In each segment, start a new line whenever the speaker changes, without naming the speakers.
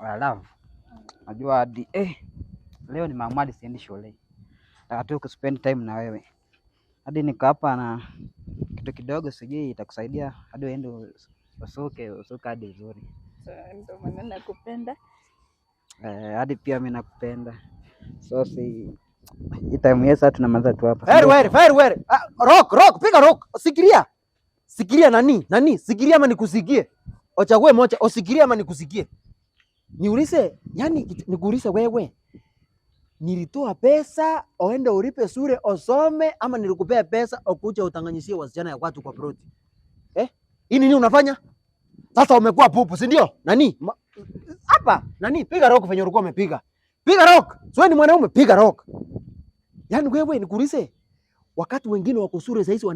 Love. Najua hadi leo nimeamua hadi siendi shule. Nataka tu kuspend time na wewe. Hadi niko hapa na kitu kidogo sijui itakusaidia hadi uende usuke hadi vizuri.
Ndio maana nakupenda.
Hadi pia mimi nakupenda. So si time yesa tunamaliza tu hapa.
Fire. Rock, piga rock. Sikiria nani? Sikiria ama nikusikie? Ochague moja, usikirie ama nikusikie? Niulize, yani nikuulize wewe. Nilitoa pesa oende ulipe shule osome ama nilikupea pesa ukuja utanganyishie wasichana ya watu kwa ploti? Hii nini unafanya? Sasa umekuwa pupu, si ndio? Nani? Hapa, nani? Piga rock venye ulikuwa umepiga. Piga rock. Sio ni mwanaume, piga rock. Yaani wewe nikuulize, wakati wengine wako shule sasa hizi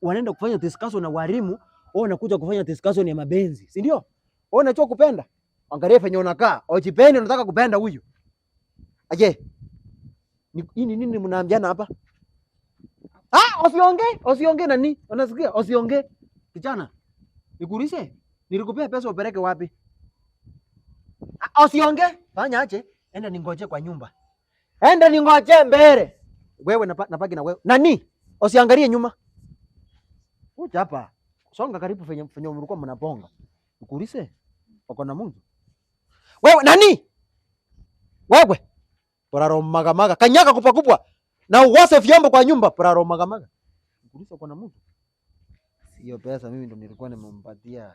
wanaenda kufanya discussion na walimu, wao wanakuja kufanya discussion ya mapenzi, si ndio? Wao unachua kupenda. Angalia venye unakaa. Ujipende unataka kupenda huyu. Aje. Hii ni nini mnaambiana hapa? Usiongee nani? Unasikia? Usiongee. Kijana. Nikuulize, nilikupea pesa upeleke wapi? Usiongee. Fanya aje? Enda ningoje kwa nyumba. Enda ningoje mbele. Wewe napaki na wewe. Nani? Usiangalie nyuma. Ucha hapa. Songa karibu venye mlikuwa mnaponga. Nikuulize, uko na Mungu? Wewe nani? Wewe. Poraro magamaga. Kanyaga kupakupwa. Na uwase vyombo kwa nyumba. Poraro magamaga. Nikuulize uko na Mungu? Hiyo pesa mimi ndo nilikuwa nimempatia.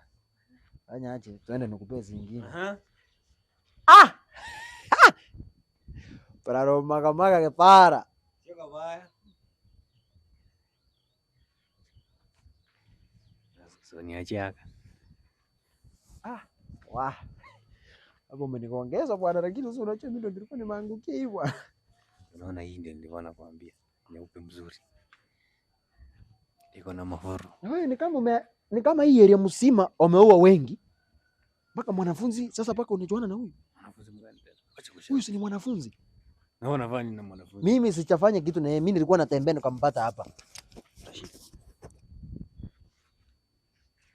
Fanya aje? Tuende nikupee zingine. Poraro magamaga kepara.
Sio kabaya. So niachiaka.
Wah. Hapo umeniongeza bwana, lakini sasa unajua mimi ndo nilikuwa nimeangukia hivi bwana.
Unaona hii ndio nilikuwa nakwambia. Nyeupe mzuri. Iko na mahoro.
Na wewe ni kama hii area msima umeua wengi. Mpaka mwanafunzi sasa mpaka unajuana na huyu.
Mwanafunzi mgani tena?
Huyu si ni mwanafunzi.
Na unafanya na mwanafunzi.
Mimi sichafanya kitu na yeye, mimi nilikuwa natembea nikampata hapa.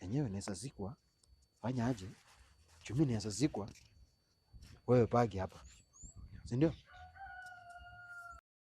Enyewe naweza zikwa. Fanya aje? Mimi naweza zikwa. Wewe pagi hapa. Si ndio?